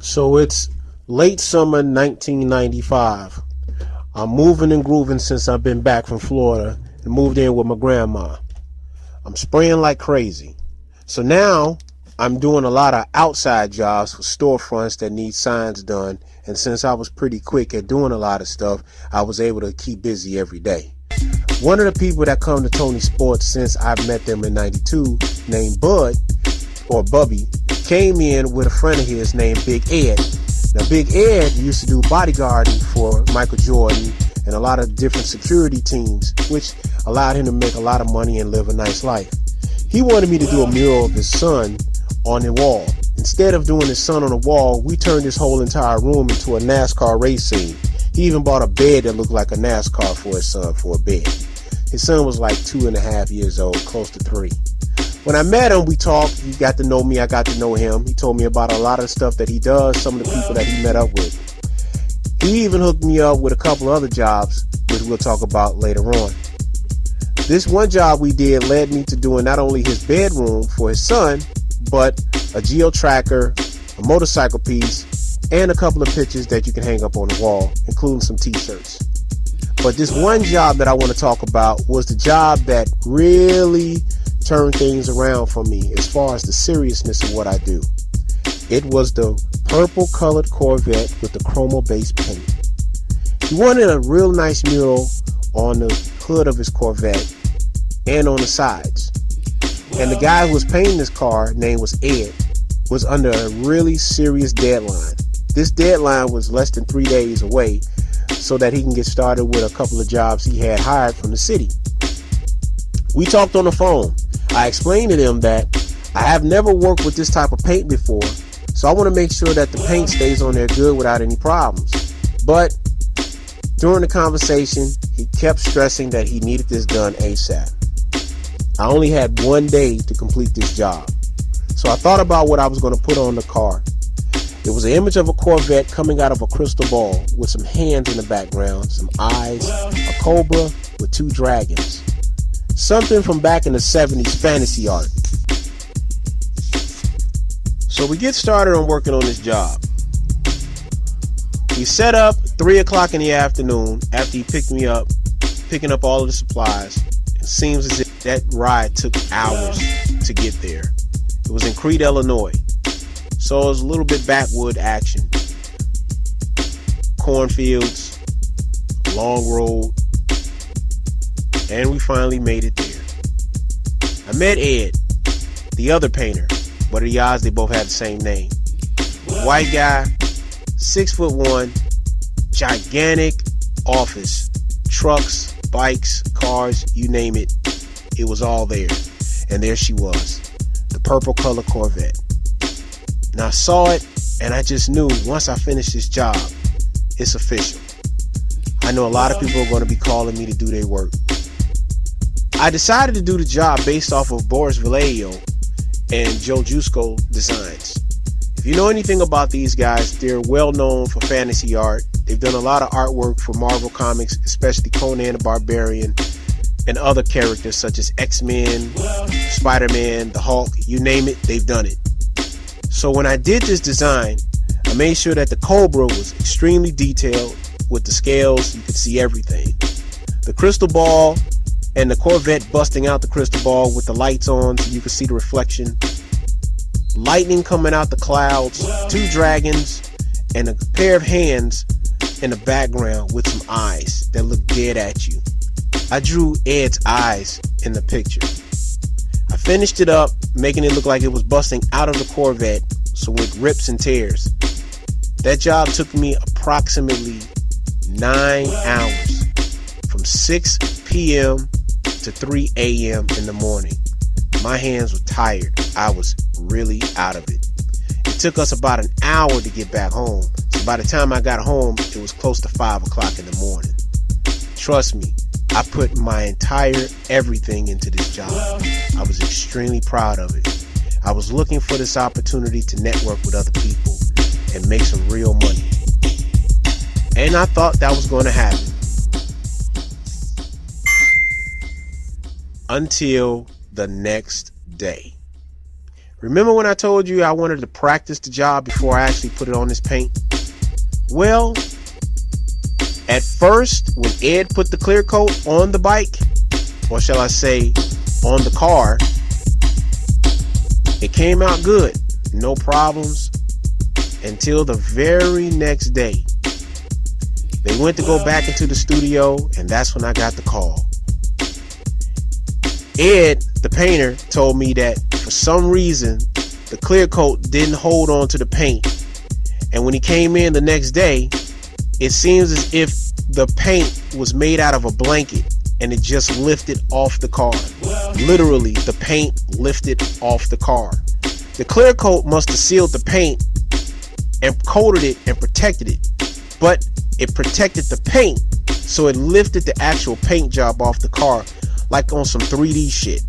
So it's late summer 1995. I'm moving and grooving since I've been back from Florida and moved in with my grandma. I'm spraying like crazy. So now I'm doing a lot of outside jobs for storefronts that need signs done. And since I was pretty quick at doing a lot of stuff, I was able to keep busy every day. One of the people that come to Tony Sports since I've met them in 92, named Bud, or Bubby, came in with a friend of his named Big Ed. Now Big Ed used to do bodyguarding for Michael Jordan and a lot of different security teams, which allowed him to make a lot of money and live a nice life. He wanted me to do a mural of his son on the wall. Instead of doing his son on the wall, we turned this whole entire room into a NASCAR race scene. He even bought a bed that looked like a NASCAR for his son for a bed. His son was like 2.5 years old, close to 3. When I met him, we talked. He got to know me. I got to know him. He told me about a lot of the stuff that he does, some of the people that he met up with. He even hooked me up with a couple other jobs, which we'll talk about later on. This one job we did led me to doing not only his bedroom for his son, but a geo-tracker, a motorcycle piece, and a couple of pictures that you can hang up on the wall, including some t-shirts. But this one job that I want to talk about was the job that really turned things around for me as far as the seriousness of what I do. It was the purple colored Corvette with the chromo-based paint. He wanted a real nice mural on the hood of his Corvette and on the sides. And the guy who was painting this car, name was Ed, was under a really serious deadline. This deadline was less than 3 days away so that he can get started with a couple of jobs he had hired from the city. We talked on the phone. I explained to him that I have never worked with this type of paint before, so I want to make sure that the paint stays on there good without any problems. But during the conversation, he kept stressing that he needed this done ASAP. I only had 1 day to complete this job, so I thought about what I was going to put on the car. It was an image of a Corvette coming out of a crystal ball with some hands in the background, some eyes, a cobra with 2 dragons. Something from back in the 70s fantasy art. So we get started on working on this job. We set up 3 o'clock in the afternoon after he picked me up, picking up all of the supplies. It seems as if that ride took hours to get there. It was in Crete, Illinois. So it was a little bit backwood action. Cornfields, long road, and we finally made it there. I met Ed, the other painter. What are the odds they both had the same name? White guy, 6'1", gigantic office, trucks, bikes, cars, you name it. It was all there. And there she was, the purple color Corvette. And I saw it, and I just knew once I finished this job, it's official. I know a lot of people are going to be calling me to do their work. I decided to do the job based off of Boris Vallejo and Joe Jusko designs. If you know anything about these guys, they're well known for fantasy art. They've done a lot of artwork for Marvel Comics, especially Conan the Barbarian and other characters such as X-Men, Spider-Man, the Hulk, you name it, they've done it. So when I did this design, I made sure that the Cobra was extremely detailed with the scales. You could see everything. The crystal ball and the Corvette busting out the crystal ball with the lights on so you could see the reflection. Lightning coming out the clouds, 2 dragons, and a pair of hands in the background with some eyes that look dead at you. I drew Ed's eyes in the picture. I finished it up, making it look like it was busting out of the Corvette, so with rips and tears. That job took me approximately 9 hours, from 6 p.m. to 3 a.m. in the morning. My hands were tired. I was really out of it. It took us about an hour to get back home, so by the time I got home, it was close to 5 o'clock in the morning. Trust me, I put my entire everything into this job. I was extremely proud of it. I was looking for this opportunity to network with other people and make some real money. And I thought that was going to happen. Until the next day. Remember when I told you I wanted to practice the job before I actually put it on this paint? Well, at first, when Ed put the clear coat on the bike, or shall I say, on the car, it came out good, no problems, until the very next day. They went to go back into the studio, and that's when I got the call. Ed, the painter, told me that for some reason, the clear coat didn't hold on to the paint. And when he came in the next day, it seems as if the paint was made out of a blanket and it just lifted off the car. Literally, the paint lifted off the car. The clear coat must have sealed the paint and coated it and protected it. But it protected the paint, so it lifted the actual paint job off the car like on some 3D shit.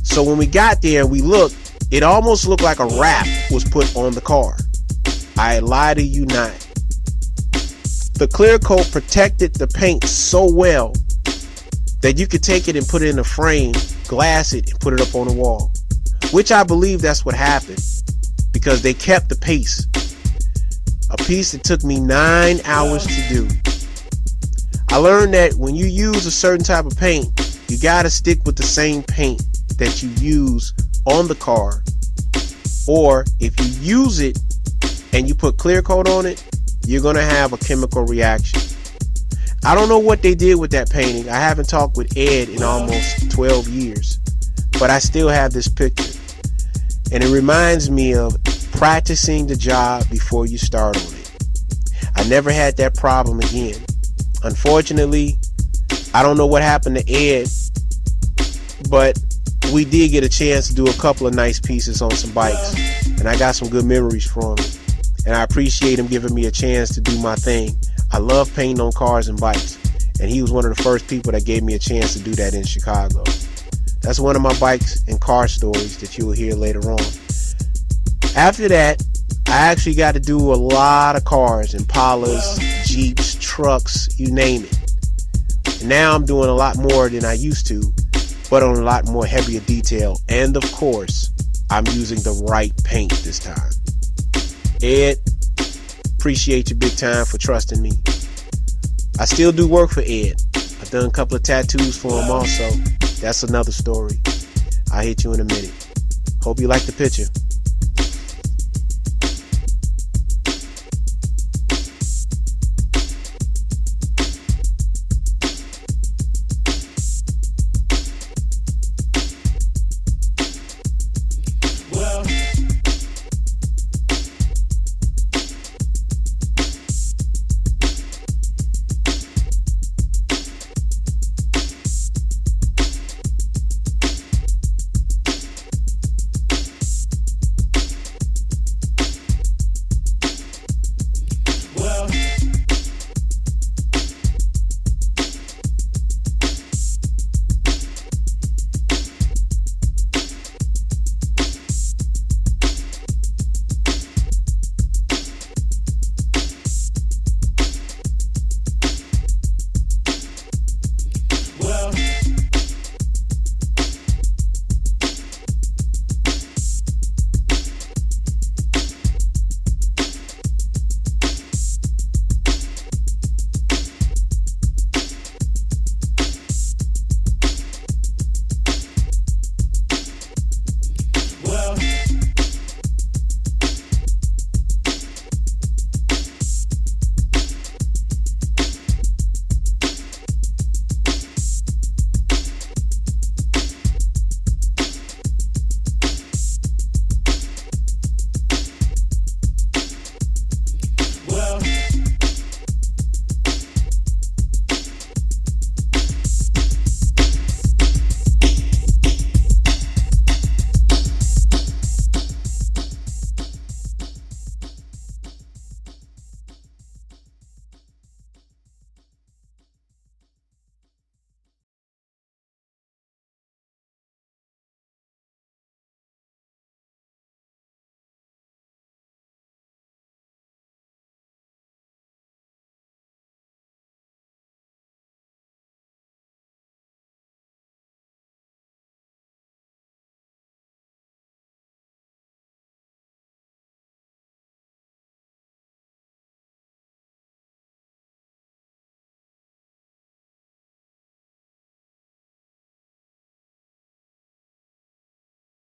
So when we got there and we looked, it almost looked like a wrap was put on the car. I lie to you not. The clear coat protected the paint so well that you could take it and put it in a frame, glass it, and put it up on the wall. Which I believe that's what happened, because they kept the piece. A piece that took me 9 hours to do. I learned that when you use a certain type of paint, you gotta stick with the same paint that you use on the car. Or if you use it and you put clear coat on it, you're gonna have a chemical reaction. I don't know what they did with that painting. I haven't talked with Ed in almost 12 years, but I still have this picture. And it reminds me of practicing the job before you start on it. I never had that problem again. Unfortunately, I don't know what happened to Ed, but we did get a chance to do a couple of nice pieces on some bikes, and I got some good memories from him, and I appreciate him giving me a chance to do my thing. I love painting on cars and bikes, and he was one of the first people that gave me a chance to do that in Chicago. That's one of my bikes and car stories that you will hear later on. After that, I actually got to do a lot of cars, Impalas, Jeeps, trucks, you name it. And now I'm doing a lot more than I used to, but on a lot more heavier detail. And of course, I'm using the right paint this time. Ed, appreciate you big time for trusting me. I still do work for Ed. I've done a couple of tattoos for him also. That's another story. I'll hit you in a minute. Hope you like the picture.